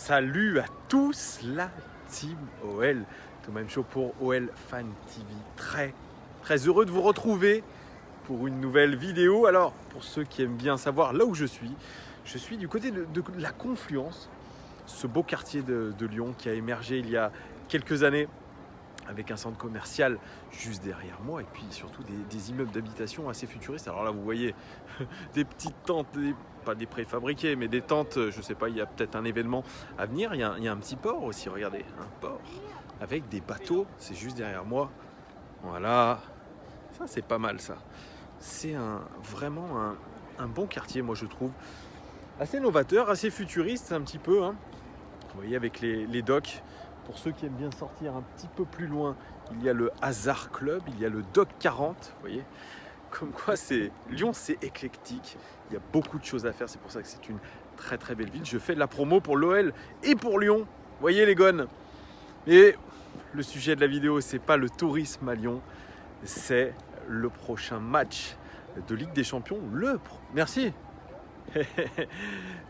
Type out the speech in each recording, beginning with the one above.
Salut à tous, la team OL, tout même chaud pour OL Fan TV. Très heureux de vous retrouver pour une nouvelle vidéo. Alors, pour ceux qui aiment bien savoir là où je suis du côté de la Confluence, ce beau quartier de Lyon qui a émergé il y a quelques années avec un centre commercial juste derrière moi et puis surtout des immeubles d'habitation assez futuristes. Alors là, vous voyez des petites tentes, pas des préfabriquées, mais des tentes, je sais pas, il y a peut-être un événement à venir. Il y a un petit port aussi, regardez, un port avec des bateaux, c'est juste derrière moi. Voilà, ça c'est pas mal ça. C'est vraiment un bon quartier, moi je trouve. Assez novateur, assez futuriste un petit peu, hein. Vous voyez, avec les docks. Pour ceux qui aiment bien sortir un petit peu plus loin, il y a le Hasard Club, il y a le Dock 40, vous voyez. Comme quoi, Lyon, c'est éclectique. Il y a beaucoup de choses à faire, c'est pour ça que c'est une très belle ville. Je fais de la promo pour l'OL et pour Lyon. Vous voyez les gones. Et le sujet de la vidéo, c'est pas le tourisme à Lyon, c'est le prochain match de Ligue des Champions. Merci.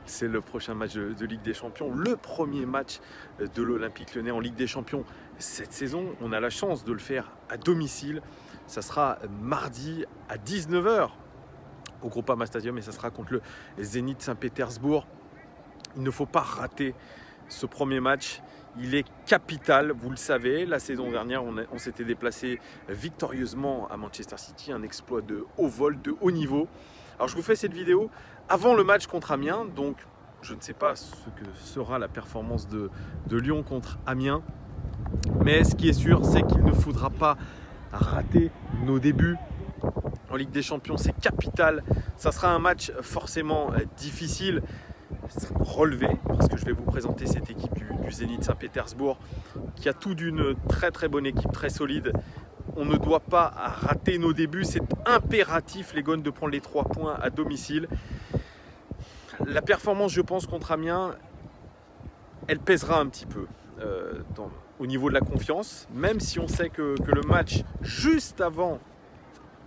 C'est le prochain match de Ligue des Champions, le premier match de l'Olympique Lyonnais en Ligue des Champions cette saison. On a la chance de le faire à domicile. Ça sera mardi à 19 h au Groupama Stadium et ça sera contre le Zénith Saint-Pétersbourg. Il ne faut pas rater ce premier match. Il est capital, vous le savez. La saison dernière, on s'était déplacé victorieusement à Manchester City, un exploit de haut vol, de haut niveau. Alors je vous fais cette vidéo avant le match contre Amiens, donc je ne sais pas ce que sera la performance de Lyon contre Amiens. Mais ce qui est sûr, c'est qu'il ne faudra pas rater nos débuts en Ligue des Champions, c'est capital. Ça sera un match forcément difficile, relevé, parce que je vais vous présenter cette équipe du Zénith Saint-Pétersbourg, qui a tout d'une très bonne équipe, très solide. On ne doit pas rater nos débuts, c'est impératif les Gones de prendre les 3 points à domicile. La performance, je pense, contre Amiens, elle pèsera un petit peu au niveau de la confiance, même si on sait que le match juste avant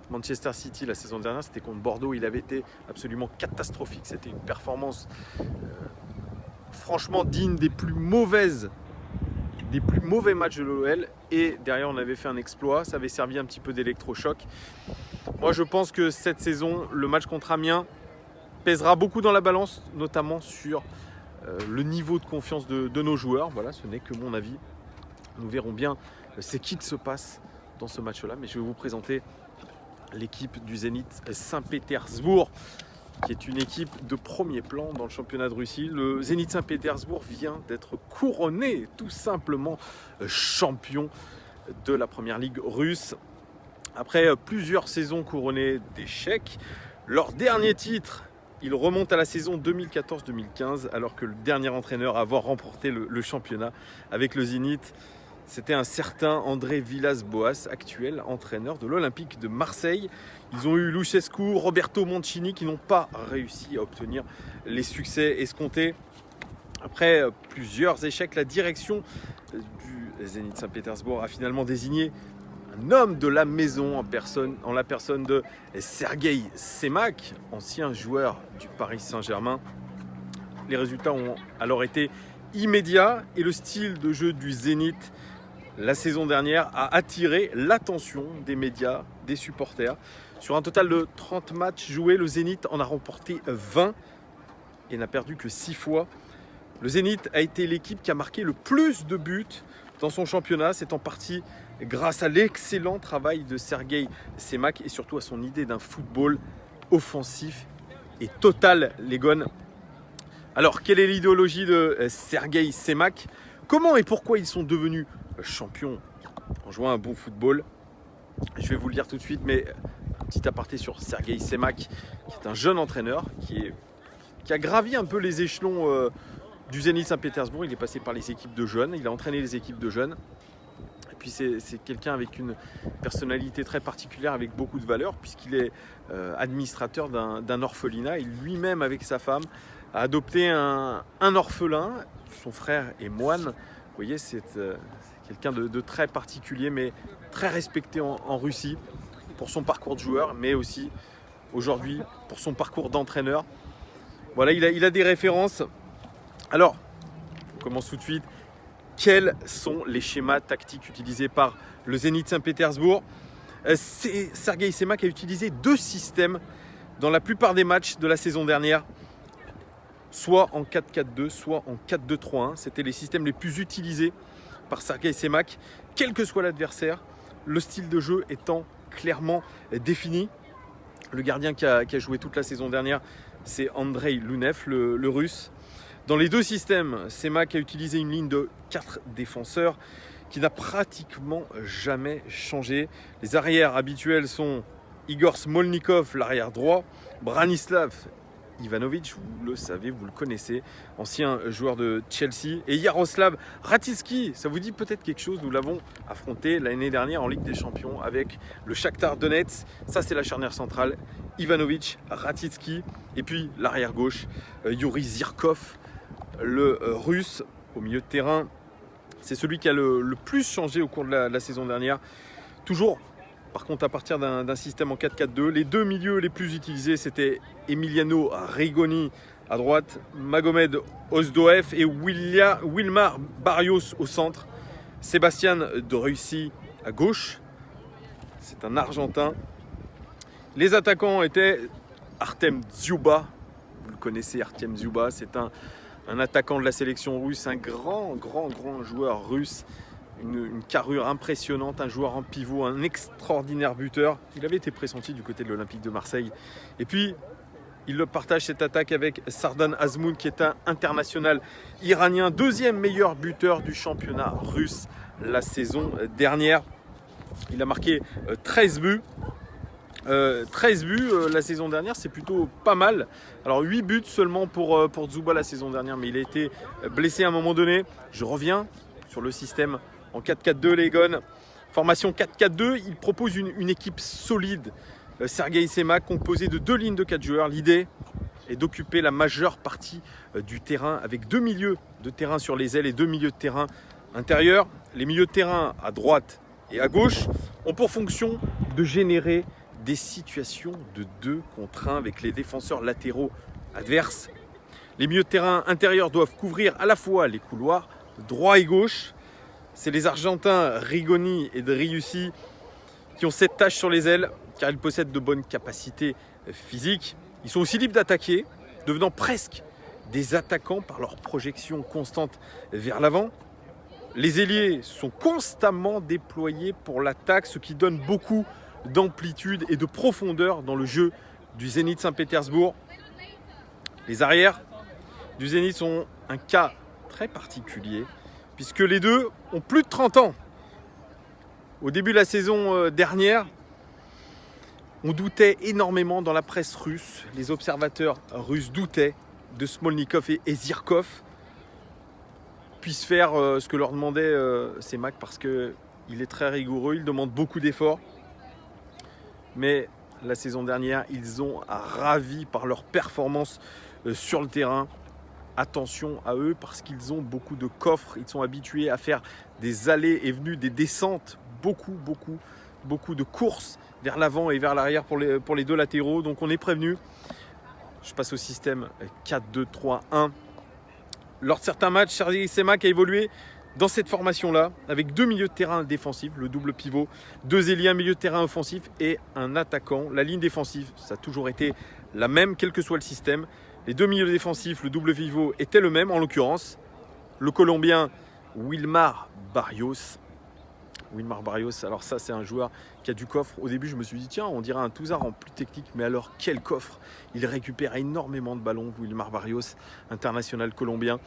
Manchester City la saison dernière, c'était contre Bordeaux, il avait été absolument catastrophique. C'était une performance franchement digne des plus mauvais matchs de l'OL, et derrière on avait fait un exploit, ça avait servi un petit peu d'électrochoc. Moi je pense que cette saison, le match contre Amiens pèsera beaucoup dans la balance, notamment sur le niveau de confiance de nos joueurs. Voilà, ce n'est que mon avis. Nous verrons bien ce qu'il se passe dans ce match-là, mais je vais vous présenter l'équipe du Zénith Saint-Pétersbourg, qui est une équipe de premier plan dans le championnat de Russie. Le Zénith Saint-Pétersbourg vient d'être couronné tout simplement champion de la première ligue russe. Après plusieurs saisons couronnées d'échecs, leur dernier titre, il remonte à la saison 2014-2015, alors que le dernier entraîneur à avoir remporté le championnat avec le Zénith, c'était un certain André Villas-Boas, actuel entraîneur de l'Olympique de Marseille. Ils ont eu Lucescu, Roberto Mancini, qui n'ont pas réussi à obtenir les succès escomptés. Après plusieurs échecs, la direction du Zénith Saint-Pétersbourg a finalement désigné un homme de la maison en la personne de Sergueï Semak, ancien joueur du Paris Saint-Germain. Les résultats ont alors été immédiats et le style de jeu du Zénith la saison dernière a attiré l'attention des médias, des supporters. Sur un total de 30 matchs joués, le Zénith en a remporté 20 et n'a perdu que 6 fois. Le Zénith a été l'équipe qui a marqué le plus de buts dans son championnat. C'est en partie grâce à l'excellent travail de Sergueï Semak et surtout à son idée d'un football offensif et total, les Gones. Alors, quelle est l'idéologie de Sergueï Semak? Comment et pourquoi ils sont devenus champions en jouant un bon football? Je vais vous le dire tout de suite, mais un petit aparté sur Sergueï Semak, qui est un jeune entraîneur qui a gravi un peu les échelons du Zénith Saint-Pétersbourg. Il est passé par les équipes de jeunes, il a entraîné les équipes de jeunes. Et puis c'est quelqu'un avec une personnalité très particulière, avec beaucoup de valeurs, puisqu'il est administrateur d'un orphelinat et lui-même, avec sa femme, a adopté un orphelin. Son frère est moine. Vous voyez, c'est quelqu'un de très particulier, mais très respecté en Russie pour son parcours de joueur, mais aussi aujourd'hui pour son parcours d'entraîneur. Voilà, il a des références. Alors, On commence tout de suite. Quels sont les schémas tactiques utilisés par le Zénith Saint-Pétersbourg? Sergueï Semak a utilisé 2 systèmes dans la plupart des matchs de la saison dernière, soit en 4-4-2, soit en 4-2-3-1. C'était les systèmes les plus utilisés par Sergueï Semak, quel que soit l'adversaire, le style de jeu étant clairement défini. Le gardien qui a joué toute la saison dernière, c'est Andrei Lunev, le russe. Dans les 2 systèmes, Semak a utilisé une ligne de 4 défenseurs qui n'a pratiquement jamais changé. Les arrières habituels sont Igor Smolnikov, l'arrière droit, Branislav Ivanovic, vous le savez, vous le connaissez, ancien joueur de Chelsea, et Jaroslav Raticki. Ça vous dit peut-être quelque chose? Nous l'avons affronté l'année dernière en Ligue des Champions avec le Shakhtar Donetsk. Ça, c'est la charnière centrale. Ivanovic, Raticki, et puis l'arrière gauche, Yuri Zirkov, le russe au milieu de terrain. C'est celui qui a le plus changé au cours de la saison dernière. Toujours, par contre, à partir d'un système en 4-4-2. Les 2 milieux les plus utilisés, c'était Emiliano Rigoni à droite, Magomed Ozdoev et Wilmar Barrios au centre. Sébastien de Russie à gauche. C'est un Argentin. Les attaquants étaient Artem Dzyuba. Vous le connaissez, Artem Dzyuba. C'est un attaquant de la sélection russe, un grand joueur russe, une carrure impressionnante, un joueur en pivot, un extraordinaire buteur. Il avait été pressenti du côté de l'Olympique de Marseille. Et puis, il le partage cette attaque avec Sardan Azmoun, qui est un international iranien, 2e meilleur buteur du championnat russe la saison dernière. Il a marqué 13 buts. 13 buts la saison dernière, c'est plutôt pas mal. Alors 8 buts seulement pour Dzyuba la saison dernière, mais il a été blessé à un moment donné. Je reviens sur le système en 4-4-2, les Gones. Formation 4-4-2, il propose une équipe solide. Sergueï Semak, composé de 2 lignes de 4 joueurs. L'idée est d'occuper la majeure partie du terrain avec 2 milieux de terrain sur les ailes et 2 milieux de terrain intérieurs. Les milieux de terrain à droite et à gauche ont pour fonction de générer des situations de 2 contre 1 avec les défenseurs latéraux adverses. Les milieux de terrain intérieurs doivent couvrir à la fois les couloirs droit et gauche. C'est les Argentins Rigoni et Driussi qui ont cette tâche sur les ailes car ils possèdent de bonnes capacités physiques. Ils sont aussi libres d'attaquer, devenant presque des attaquants par leur projection constante vers l'avant. Les ailiers sont constamment déployés pour l'attaque, ce qui donne beaucoup d'amplitude et de profondeur dans le jeu du Zénith Saint-Pétersbourg. Les arrières du Zénith sont un cas très particulier puisque les 2 ont plus de 30 ans. Au début de la saison dernière, on doutait énormément dans la presse russe. Les observateurs russes doutaient de Smolnikov et Zirkov puissent faire ce que leur demandait Semak parce qu'il est très rigoureux, il demande beaucoup d'efforts. Mais la saison dernière, ils ont ravi par leur performance sur le terrain. Attention à eux parce qu'ils ont beaucoup de coffres. Ils sont habitués à faire des allées et venues, des descentes, beaucoup de courses vers l'avant et vers l'arrière pour les 2 latéraux. Donc on est prévenu. Je passe au système 4-2-3-1. Lors de certains matchs, Sergueï Semak a évolué dans cette formation-là, avec 2 milieux de terrain défensifs, le double pivot, 2 ailiers, un milieu de terrain offensif et un attaquant. La ligne défensive, ça a toujours été la même, quel que soit le système. Les 2 milieux défensifs, le double pivot, était le même, en l'occurrence. Le Colombien Wilmar Barrios. Wilmar Barrios, alors ça, c'est un joueur qui a du coffre. Au début, je me suis dit, tiens, on dirait un Touzard en plus technique, mais alors quel coffre! Il récupère énormément de ballons, Wilmar Barrios, international colombien.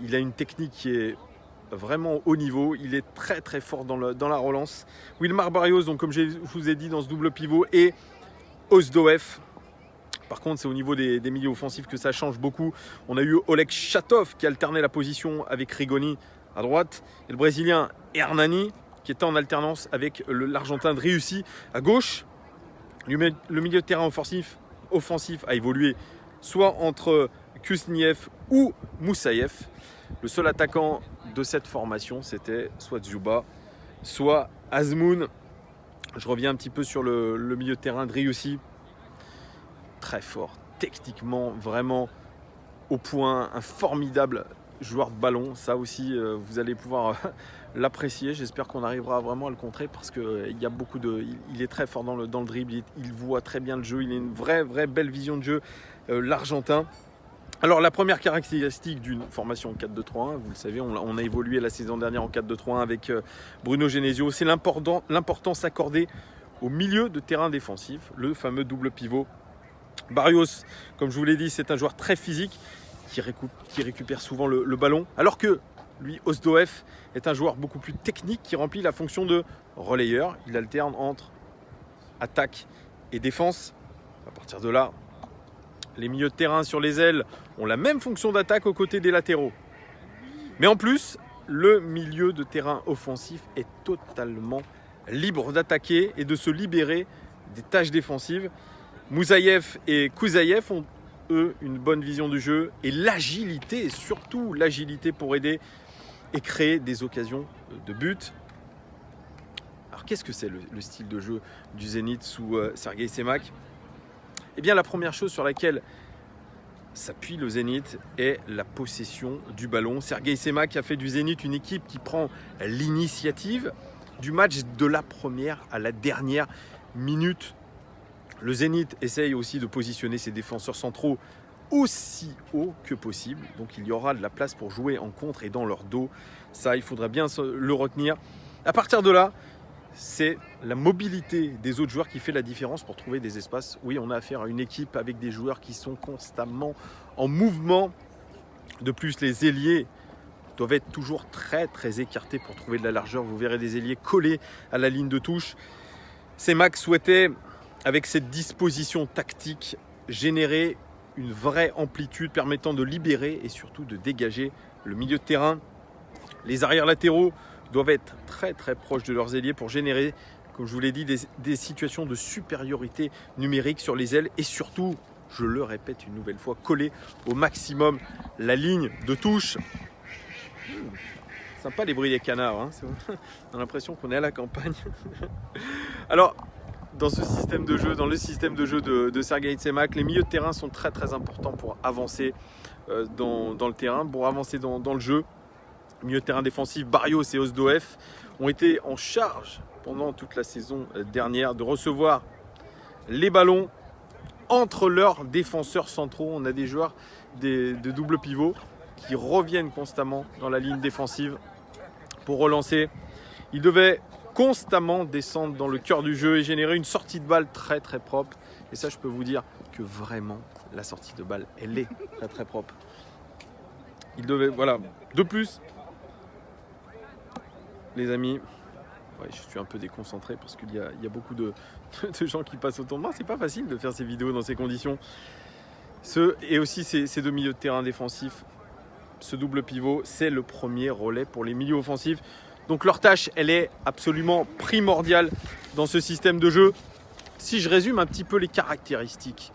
Il a une technique qui est vraiment haut niveau, il est très fort dans la relance. Wilmar Barrios, donc comme je vous ai dit, dans ce double pivot, et Ozdoev. Par contre, c'est au niveau des milieux offensifs que ça change beaucoup. On a eu Oleg Chatov qui alternait la position avec Rigoni à droite, et le Brésilien Hernani qui était en alternance avec l'Argentin Driussi à gauche. Le milieu de terrain offensif a évolué soit entre Kusniev ou Moussaïev. Le seul attaquant de cette formation, c'était soit Dzyuba, soit Azmoun. Je reviens un petit peu sur le milieu de terrain de Driussi. Très fort, techniquement, vraiment au point, un formidable joueur de ballon. Ça aussi, vous allez pouvoir l'apprécier. J'espère qu'on arrivera vraiment à le contrer parce qu'il y a beaucoup de. Il est très fort dans le dribble. Il voit très bien le jeu. Il a une vraie belle vision de jeu, l'Argentin. Alors la première caractéristique d'une formation 4-2-3-1, vous le savez, on a évolué la saison dernière en 4-2-3-1 avec Bruno Genesio, c'est l'importance accordée au milieu de terrain défensif, le fameux double pivot. Barrios, comme je vous l'ai dit, c'est un joueur très physique qui récupère souvent le ballon, alors que lui, Ozdoev, est un joueur beaucoup plus technique qui remplit la fonction de relayeur. Il alterne entre attaque et défense. À partir de là, les milieux de terrain sur les ailes ont la même fonction d'attaque aux côtés des latéraux. Mais en plus, le milieu de terrain offensif est totalement libre d'attaquer et de se libérer des tâches défensives. Moussaïev et Kouzaïev ont, eux, une bonne vision du jeu et l'agilité, et surtout l'agilité pour aider et créer des occasions de but. Alors qu'est-ce que c'est le style de jeu du Zénith sous Sergueï Semak ? Eh bien, la première chose sur laquelle s'appuie le Zénith est la possession du ballon. Sergueï Semak a fait du Zénith une équipe qui prend l'initiative du match de la première à la dernière minute. Le Zénith essaye aussi de positionner ses défenseurs centraux aussi haut que possible. Donc il y aura de la place pour jouer en contre et dans leur dos. Ça, il faudra bien le retenir. À partir de là, c'est la mobilité des autres joueurs qui fait la différence pour trouver des espaces. Oui, on a affaire à une équipe avec des joueurs qui sont constamment en mouvement. De plus, les ailiers doivent être toujours très écartés pour trouver de la largeur. Vous verrez des ailiers collés à la ligne de touche. Semak souhaitait, avec cette disposition tactique, générer une vraie amplitude permettant de libérer et surtout de dégager le milieu de terrain. Les arrières latéraux doivent être très proches de leurs ailiers pour générer, comme je vous l'ai dit, des situations de supériorité numérique sur les ailes et surtout, je le répète une nouvelle fois, coller au maximum la ligne de touche. Sympa les bruits des canards, hein. On a l'impression qu'on est à la campagne. Alors, dans ce système de jeu, dans le système de jeu de Sergueï Semak, les milieux de terrain sont très importants pour avancer dans le terrain, pour avancer dans le jeu. Milieu de terrain défensif, Barrios et Ozdoev ont été en charge pendant toute la saison dernière de recevoir les ballons entre leurs défenseurs centraux. On a des joueurs de double pivot qui reviennent constamment dans la ligne défensive pour relancer. Ils devaient constamment descendre dans le cœur du jeu et générer une sortie de balle très propre. Et ça, je peux vous dire que vraiment, la sortie de balle, elle est très propre. Ils devaient, voilà. De plus, les amis, ouais, je suis un peu déconcentré parce qu'il y a beaucoup de gens qui passent autour de moi. C'est pas facile de faire ces vidéos dans ces conditions. Et aussi ces deux milieux de terrain défensifs, ce double pivot, c'est le premier relais pour les milieux offensifs. Donc leur tâche, elle est absolument primordiale dans ce système de jeu. Si je résume un petit peu les caractéristiques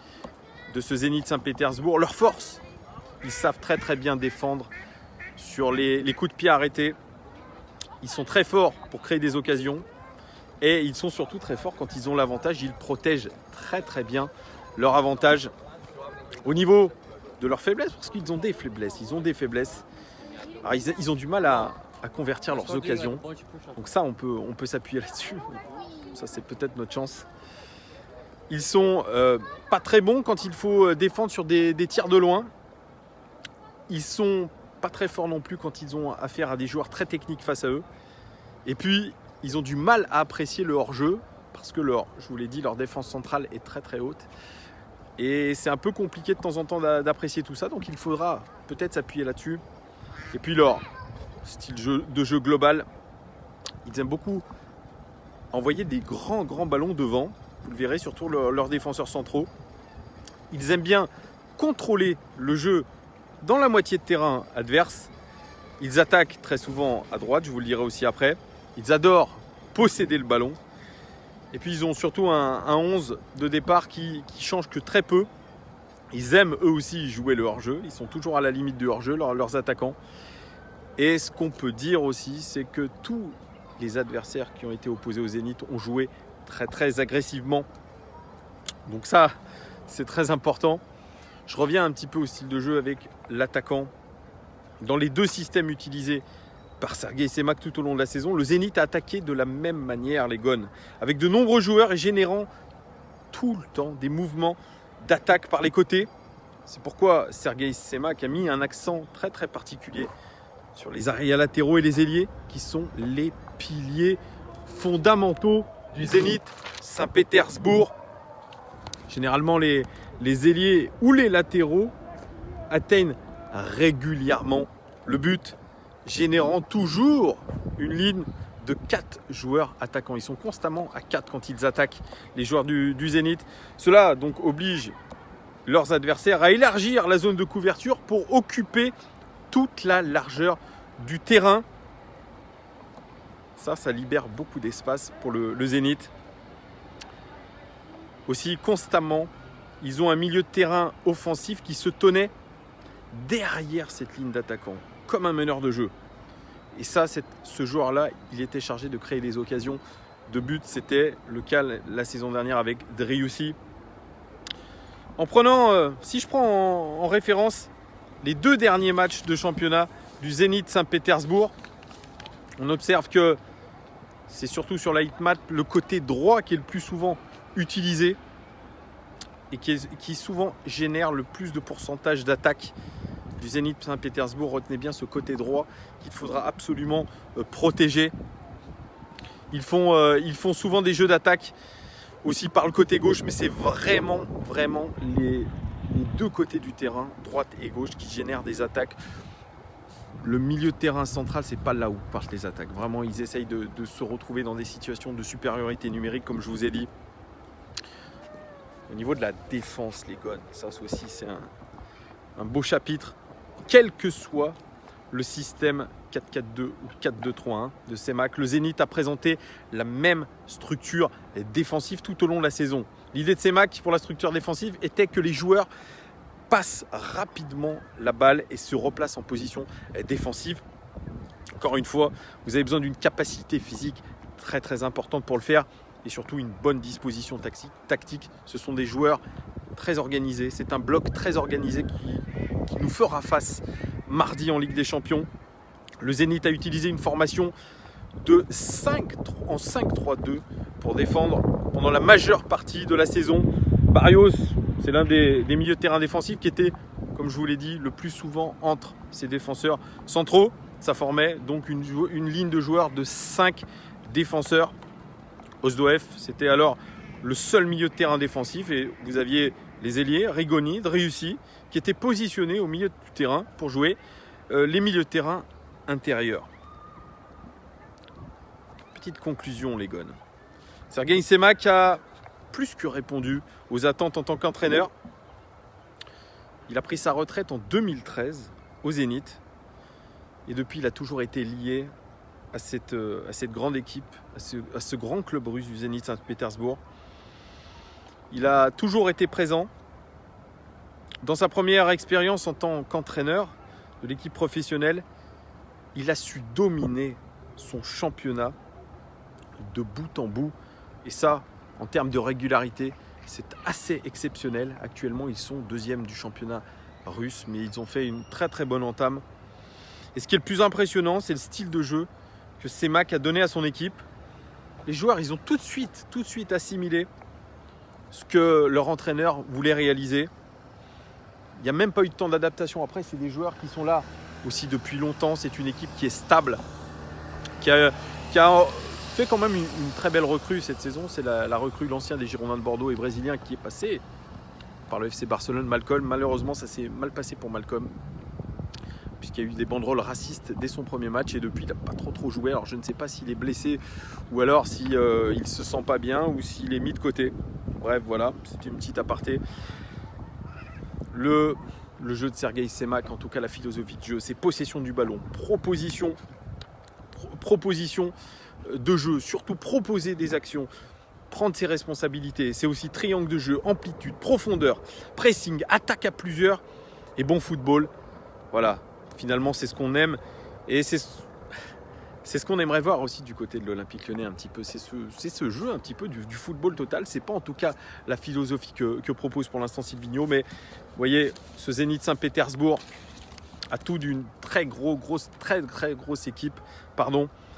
de ce Zénith Saint-Pétersbourg, leur force, ils savent très bien défendre sur les coups de pied arrêtés. Ils sont très forts pour créer des occasions et ils sont surtout très forts quand ils ont l'avantage. Ils protègent très bien leur avantage au niveau de leurs faiblesses parce qu'ils ont des faiblesses. Alors, ils ont du mal à convertir leurs occasions. Donc ça, on peut s'appuyer là-dessus. Ça, c'est peut-être notre chance. Ils sont pas très bons quand il faut défendre sur des tirs de loin. Ils sont pas très forts non plus quand ils ont affaire à des joueurs très techniques face à eux. Et puis, ils ont du mal à apprécier le hors-jeu parce que je vous l'ai dit, leur défense centrale est très haute. Et c'est un peu compliqué de temps en temps d'apprécier tout ça. Donc, il faudra peut-être s'appuyer là-dessus. Et puis, leur style de jeu global, ils aiment beaucoup envoyer des grands ballons devant. Vous le verrez, surtout leurs défenseurs centraux. Ils aiment bien contrôler le jeu dans la moitié de terrain adverse. Ils attaquent très souvent à droite, je vous le dirai aussi après. Ils adorent posséder le ballon. Et puis ils ont surtout un 11 de départ qui change que très peu. Ils aiment eux aussi jouer le hors-jeu. Ils sont toujours à la limite du hors-jeu, leurs attaquants. Et ce qu'on peut dire aussi, c'est que tous les adversaires qui ont été opposés au Zénith ont joué très agressivement. Donc ça, c'est très important. Je reviens un petit peu au style de jeu avec l'attaquant Dans les deux systèmes utilisés par Sergueï Semak tout au long de la saison, le Zénith a attaqué de la même manière les Gones, avec de nombreux joueurs et générant tout le temps des mouvements d'attaque par les côtés. C'est pourquoi Sergueï Semak a mis un accent très très particulier sur les arrières latéraux et les ailiers, qui sont les piliers fondamentaux du Zénith Saint-Pétersbourg. Généralement, les ailiers ou les latéraux atteignent régulièrement le but, générant toujours une ligne de 4 joueurs attaquants. Ils sont constamment à 4 quand ils attaquent, les joueurs du Zénith. Cela donc oblige leurs adversaires à élargir la zone de couverture pour occuper toute la largeur du terrain. Ça libère beaucoup d'espace pour le Zénith. Aussi, constamment, ils ont un milieu de terrain offensif qui se tenait derrière cette ligne d'attaquants, comme un meneur de jeu. Et ça, ce joueur-là, il était chargé de créer des occasions de but. C'était le cas la saison dernière avec Driussi. Si je prends en référence les 2 derniers matchs de championnat du Zénith Saint-Pétersbourg, on observe que c'est surtout sur la heatmap le côté droit qui est le plus souvent utilisé et qui souvent génère le plus de pourcentage d'attaque du Zénith Saint-Pétersbourg. Retenez bien ce côté droit qu'il faudra absolument protéger. Ils font souvent des jeux d'attaque aussi par le côté gauche, mais c'est vraiment les 2 côtés du terrain, droite et gauche, qui génèrent des attaques. Le milieu de terrain central, c'est pas là où partent les attaques. Vraiment, ils essayent de se retrouver dans des situations de supériorité numérique, comme je vous ai dit. Au niveau de la défense, les Gones, ça aussi, c'est un beau chapitre. Quel que soit le système 4-4-2 ou 4-2-3-1 de Semak, le Zénith a présenté la même structure défensive tout au long de la saison. L'idée de Semak pour la structure défensive était que les joueurs passent rapidement la balle et se replacent en position défensive. Encore une fois, vous avez besoin d'une capacité physique très très importante pour le faire et surtout une bonne disposition tactique. Ce sont des joueurs très organisés. C'est un bloc très organisé qui nous fera face mardi en Ligue des Champions. Le Zénith a utilisé une formation en 5-3-2 pour défendre pendant la majeure partie de la saison. Barrios, c'est l'un des milieux de terrain défensifs qui était, comme je vous l'ai dit, le plus souvent entre ses défenseurs centraux. Ça formait donc une ligne de joueurs de 5 défenseurs. Osdoef, c'était alors le seul milieu de terrain défensif et vous aviez les ailiers, Rigoni, Driussi, qui étaient positionnés au milieu du terrain pour jouer les milieux de terrain intérieurs. Petite conclusion, les Gones. Sergueï Semak a plus que répondu aux attentes en tant qu'entraîneur. Il a pris sa retraite en 2013 au Zénith et depuis il a toujours été lié à cette grande équipe, à ce grand club russe du Zénith Saint-Pétersbourg. Il a toujours été présent. Dans sa première expérience en tant qu'entraîneur de l'équipe professionnelle, il a su dominer son championnat de bout en bout. Et ça, en termes de régularité, c'est assez exceptionnel. Actuellement, ils sont 2e du championnat russe, mais ils ont fait une très très bonne entame. Et ce qui est le plus impressionnant, c'est le style de jeu que Semak a donné à son équipe. Les joueurs, ils ont tout de suite assimilé ce que leur entraîneur voulait réaliser. Il n'y a même pas eu de temps d'adaptation. Après, c'est des joueurs qui sont là aussi depuis longtemps. C'est une équipe qui est stable, qui a fait quand même une très belle recrue cette saison. C'est la recrue, l'ancien des Girondins de Bordeaux et brésilien qui est passé par le FC Barcelone, Malcolm. Malheureusement, ça s'est mal passé pour Malcolm, puisqu'il y a eu des banderoles racistes dès son premier match et depuis il n'a pas trop joué. Alors je ne sais pas s'il est blessé ou alors s'il ne se sent pas bien ou s'il est mis de côté. Bref, voilà, c'était une petite aparté. Le jeu de Sergueï Semak, en tout cas la philosophie de jeu, c'est possession du ballon, proposition de jeu, surtout proposer des actions, prendre ses responsabilités. C'est aussi triangle de jeu, amplitude, profondeur, pressing, attaque à plusieurs et bon football. Voilà. Finalement, c'est ce qu'on aime et c'est ce qu'on aimerait voir aussi du côté de l'Olympique Lyonnais un petit peu. C'est ce jeu un petit peu du football total. C'est pas en tout cas la philosophie que propose pour l'instant Silvino, mais vous voyez, ce Zénith Saint-Pétersbourg atout d'une très grosse équipe.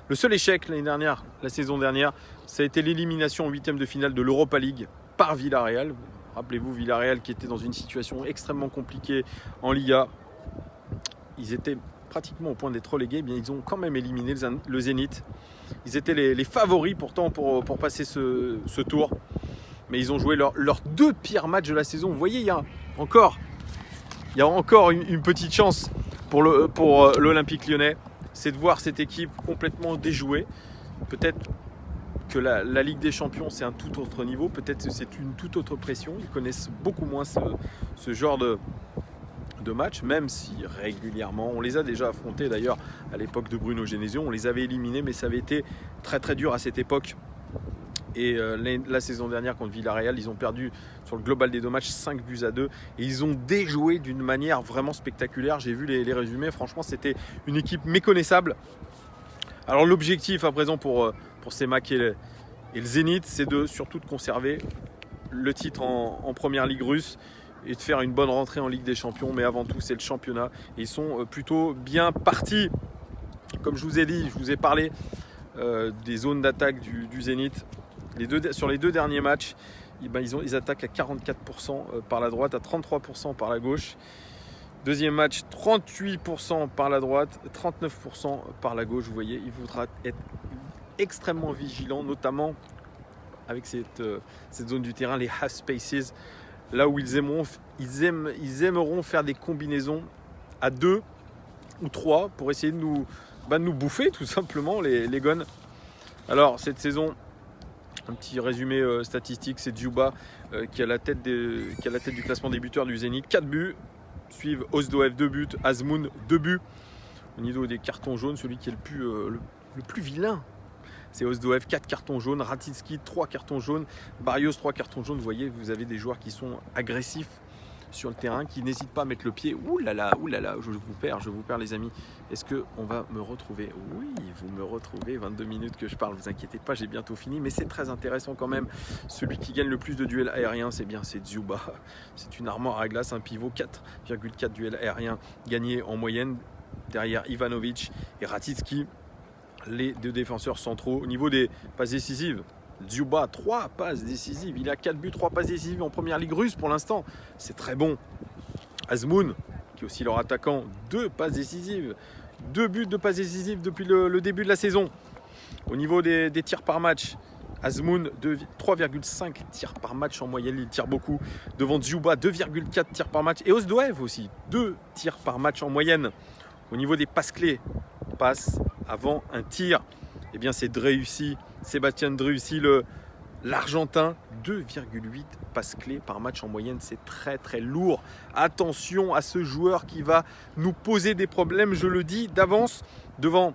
Le seul échec l'année dernière, la saison dernière, ça a été l'élimination en huitième de finale de l'Europa League par Villarreal. Rappelez-vous, Villarreal qui était dans une situation extrêmement compliquée en Liga. Ils étaient pratiquement au point d'être relégués. Eh bien, ils ont quand même éliminé le Zénith. Ils étaient les favoris pourtant pour passer ce tour. Mais ils ont joué leurs deux pires matchs de la saison. Vous voyez, il y a encore une petite chance pour l'Olympique Lyonnais. C'est de voir cette équipe complètement déjouée. Peut-être que la Ligue des Champions, c'est un tout autre niveau. Peut-être que c'est une toute autre pression. Ils connaissent beaucoup moins ce genre de match, même si régulièrement, on les a déjà affrontés d'ailleurs à l'époque de Bruno Genesio. On les avait éliminés, mais ça avait été très dur à cette époque. Et la saison dernière contre Villarreal, ils ont perdu sur le global des deux matchs 5-2 et ils ont déjoué d'une manière vraiment spectaculaire. J'ai vu les résumés, franchement c'était une équipe méconnaissable. Alors l'objectif à présent pour Semak et le Zénith, c'est surtout de conserver le titre en première ligue russe et de faire une bonne rentrée en Ligue des Champions, mais avant tout c'est le championnat et ils sont plutôt bien partis. Comme je vous ai dit, je vous ai parlé des zones d'attaque du Zénith. Sur les deux derniers matchs, ils attaquent à 44% par la droite, à 33% par la gauche. Deuxième match, 38% par la droite, 39% par la gauche. Vous voyez, il faudra être extrêmement vigilant, notamment avec cette zone du terrain, les half spaces, là où ils aimeront faire des combinaisons à 2 ou 3 pour essayer de nous bouffer tout simplement les gones. Alors cette saison, un petit résumé statistique, c'est Djouba qui a la tête du classement des buteurs du Zénith, 4 buts, suivent Ozdoev 2 buts, Azmoun 2 buts. Au niveau des cartons jaunes, celui qui est le plus vilain, c'est Ozdoev, 4 cartons jaunes, Ratitski 3 cartons jaunes, Barrios 3 cartons jaunes. Vous voyez, vous avez des joueurs qui sont agressifs sur le terrain, qui n'hésitent pas à mettre le pied. Ouh là là, je vous perds les amis. Est-ce qu'on va me retrouver? Oui, vous me retrouvez, 22 minutes que je parle, vous inquiétez pas, j'ai bientôt fini, mais c'est très intéressant quand même. Celui qui gagne le plus de duels aériens, c'est Djouba. C'est une armoire à glace, un pivot, 4,4 duels aériens gagnés en moyenne, derrière Ivanovic et Ratitski, les deux défenseurs centraux. Au niveau des passes décisives, Djouba, 3 passes décisives. Il a 4 buts, 3 passes décisives en première ligue russe pour l'instant. C'est très bon. Azmoun, qui est aussi leur attaquant, 2 passes décisives. 2 buts, 2 passes décisives depuis le début de la saison. Au niveau des tirs par match, Azmoun, 3,5 tirs par match en moyenne. Il tire beaucoup. Devant Djouba, 2,4 tirs par match. Et Ozdoev aussi, 2 tirs par match en moyenne. Au niveau des passes clés, passe avant un tir, eh bien c'est Driussi, Sébastien Driussi, l'Argentin, 2,8 passes clés par match en moyenne, c'est très lourd. Attention à ce joueur qui va nous poser des problèmes, je le dis d'avance, devant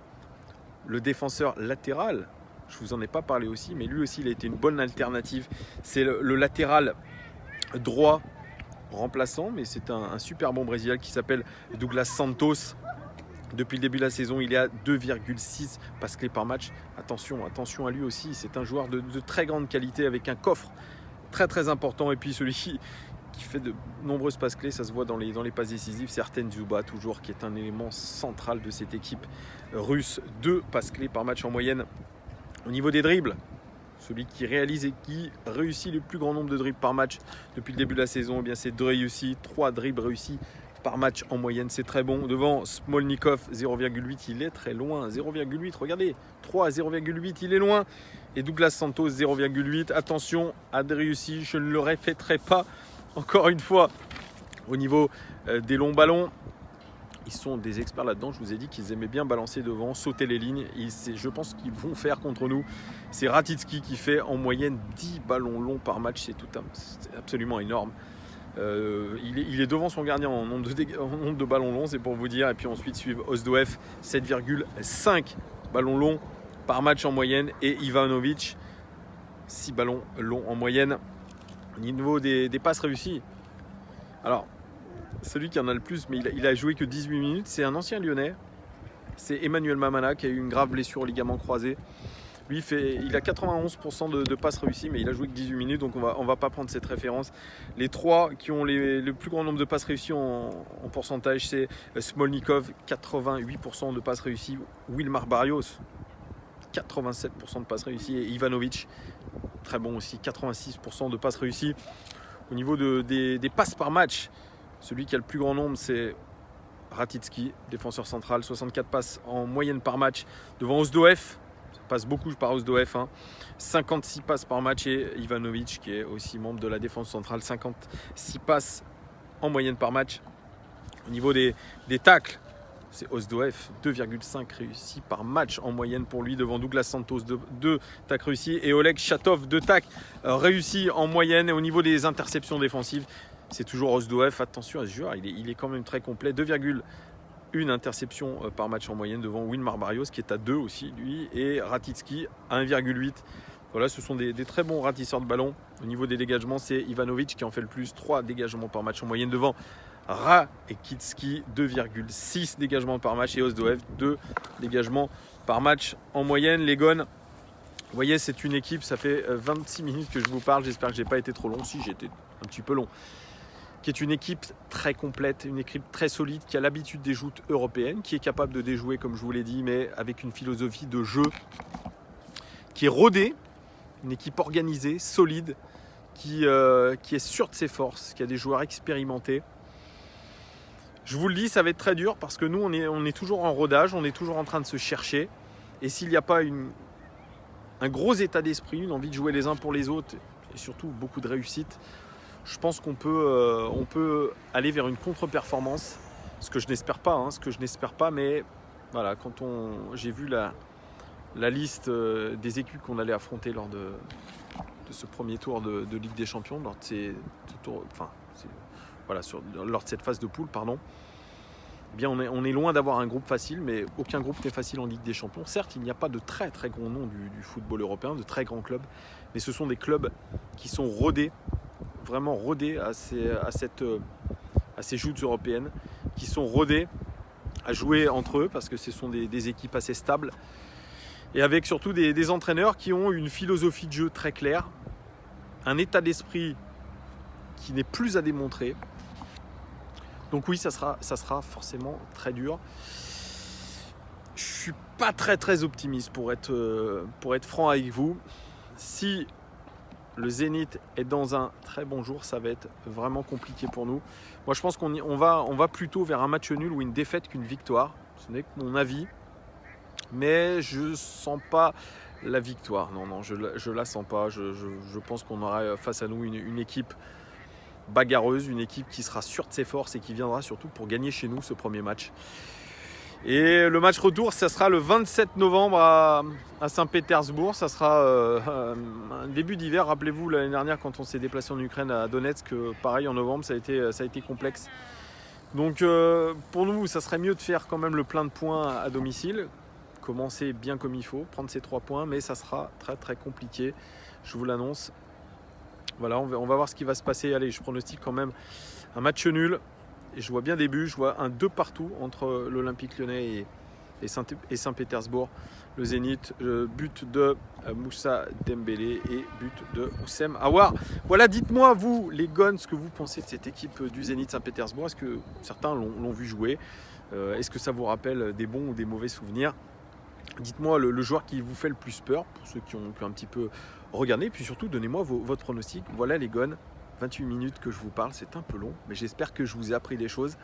le défenseur latéral. Je vous en ai pas parlé aussi, mais lui aussi il a été une bonne alternative. C'est le latéral droit remplaçant, mais c'est un super bon Brésilien qui s'appelle Douglas Santos. Depuis le début de la saison, il est à 2,6 passes clés par match. Attention à lui aussi. C'est un joueur de très grande qualité avec un coffre très important. Et puis celui qui fait de nombreuses passes clés, ça se voit dans les passes décisives. Certaines Djouba, toujours, qui est un élément central de cette équipe russe. 2 passes clés par match en moyenne. Au niveau des dribbles, celui qui réalise et qui réussit le plus grand nombre de dribbles par match depuis le début de la saison, eh bien c'est Driussi, 3 dribbles réussis par match en moyenne, c'est très bon. Devant Smolnikov, 0,8, il est très loin, 0,8, regardez, 3 à 0,8, il est loin. Et Douglas Santos, 0,8, attention à Driussi, je ne le répéterai pas encore une fois. Au niveau des longs ballons, ils sont des experts là-dedans, je vous ai dit qu'ils aimaient bien balancer devant, sauter les lignes, et je pense qu'ils vont faire contre nous. C'est Ratitski qui fait en moyenne 10 ballons longs par match, c'est absolument énorme. Il est devant son gardien en nombre de ballons longs, c'est pour vous dire. Et puis ensuite suivent Ozdoev, 7,5 ballons longs par match en moyenne. Et Ivanovic, 6 ballons longs en moyenne. Au niveau des passes réussies, alors celui qui en a le plus, mais il a joué que 18 minutes, c'est un ancien Lyonnais. C'est Emmanuel Mamana qui a eu une grave blessure au ligament croisé. Lui, il a 91% de passes réussies, mais il a joué que 18 minutes, donc on va pas prendre cette référence. Les 3 qui ont le plus grand nombre de passes réussies en pourcentage, c'est Smolnikov, 88% de passes réussies, Wilmar Barrios, 87% de passes réussies, et Ivanovic, très bon aussi, 86% de passes réussies. Au niveau des passes par match, celui qui a le plus grand nombre, c'est Ratitski, défenseur central, 64 passes en moyenne par match devant Ozdoev, ça passe beaucoup par Ozdoev, 56 passes par match, et Ivanovic qui est aussi membre de la défense centrale, 56 passes en moyenne par match. Au niveau des tacles, c'est Ozdoev, 2,5 réussis par match en moyenne pour lui devant Douglas Santos, 2 tacles réussis, et Oleg Chatov, 2 tacles réussis en moyenne. Et au niveau des interceptions défensives, c'est toujours Ozdoev. Attention à ce joueur, il est quand même très complet, 2,1 interceptions par match en moyenne devant Wilmar Barrios qui est à 2 aussi lui, et Ratitski à 1,8. Voilà, ce sont des très bons ratisseurs de ballon. Au niveau des dégagements, c'est Ivanovic qui en fait le plus, 3 dégagements par match en moyenne devant Rakitski, 2,6 dégagements par match, et Ozdoev, 2 dégagements par match en moyenne. Les Gones, vous voyez, c'est une équipe, ça fait 26 minutes que je vous parle, j'espère que je n'ai pas été trop long, si j'ai été un petit peu long, qui est une équipe très complète, une équipe très solide, qui a l'habitude des joutes européennes, qui est capable de déjouer, comme je vous l'ai dit, mais avec une philosophie de jeu qui est rodée, une équipe organisée, solide, qui est sûre de ses forces, qui a des joueurs expérimentés. Je vous le dis, ça va être très dur parce que nous, on est toujours en rodage, on est toujours en train de se chercher. Et s'il n'y a pas un gros état d'esprit, une envie de jouer les uns pour les autres, et surtout beaucoup de réussite, je pense qu'on peut aller vers une contre-performance. Ce que je n'espère pas, mais voilà, quand j'ai vu la liste des équipes qu'on allait affronter lors de ce premier tour de Ligue des Champions, lors de cette phase de poule, pardon. Eh bien, on est loin d'avoir un groupe facile, mais aucun groupe n'est facile en Ligue des Champions. Certes, il n'y a pas de très très gros noms du football européen, de très grands clubs, mais ce sont des clubs qui sont rodés, vraiment rodés à ces joutes européennes, qui sont rodés à jouer entre eux, parce que ce sont des équipes assez stables, et avec surtout des entraîneurs qui ont une philosophie de jeu très claire, un état d'esprit qui n'est plus à démontrer. Donc oui, ça sera forcément très dur. Je ne suis pas très optimiste pour être franc avec vous. Si le Zénith est dans un très bon jour, ça va être vraiment compliqué pour nous. Moi, je pense qu'on va plutôt vers un match nul ou une défaite qu'une victoire. Ce n'est que mon avis. Mais je ne sens pas la victoire. Non, je ne la sens pas. Je pense qu'on aura face à nous une équipe bagarreuse, une équipe qui sera sûre de ses forces et qui viendra surtout pour gagner chez nous ce premier match. Et le match retour, ça sera le 27 novembre à Saint-Pétersbourg. Ça sera un début d'hiver. Rappelez-vous l'année dernière quand on s'est déplacé en Ukraine à Donetsk, pareil en novembre, ça a été complexe. Donc pour nous, ça serait mieux de faire quand même le plein de points à domicile. Commencer bien comme il faut, prendre ces 3 points, mais ça sera très compliqué, je vous l'annonce. Voilà, on va voir ce qui va se passer. Allez, je pronostique quand même un match nul. Et je vois bien des buts, je vois un 2 partout entre l'Olympique Lyonnais et Saint-Pétersbourg. Le Zénith, but de Moussa Dembélé et but de Oussem Aouar. Voilà, dites-moi vous, les Gones, ce que vous pensez de cette équipe du Zénith Saint-Pétersbourg. Est-ce que certains l'ont vu jouer? Est-ce que ça vous rappelle des bons ou des mauvais souvenirs? Dites-moi le joueur qui vous fait le plus peur, pour ceux qui ont pu un petit peu regarder. Puis surtout, donnez-moi votre pronostic. Voilà les Gones, 28 minutes que je vous parle, c'est un peu long, mais j'espère que je vous ai appris des choses.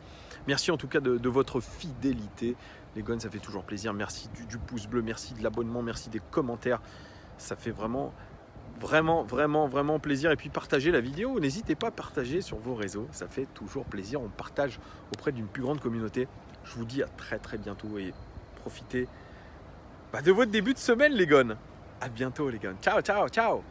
Merci en tout cas de votre fidélité. Les Gones, ça fait toujours plaisir. Merci du pouce bleu, merci de l'abonnement, merci des commentaires. Ça fait vraiment plaisir. Et puis partagez la vidéo, n'hésitez pas à partager sur vos réseaux, ça fait toujours plaisir. On partage auprès d'une plus grande communauté. Je vous dis à très bientôt et profitez de votre début de semaine les Gones. À bientôt les Gones. Ciao.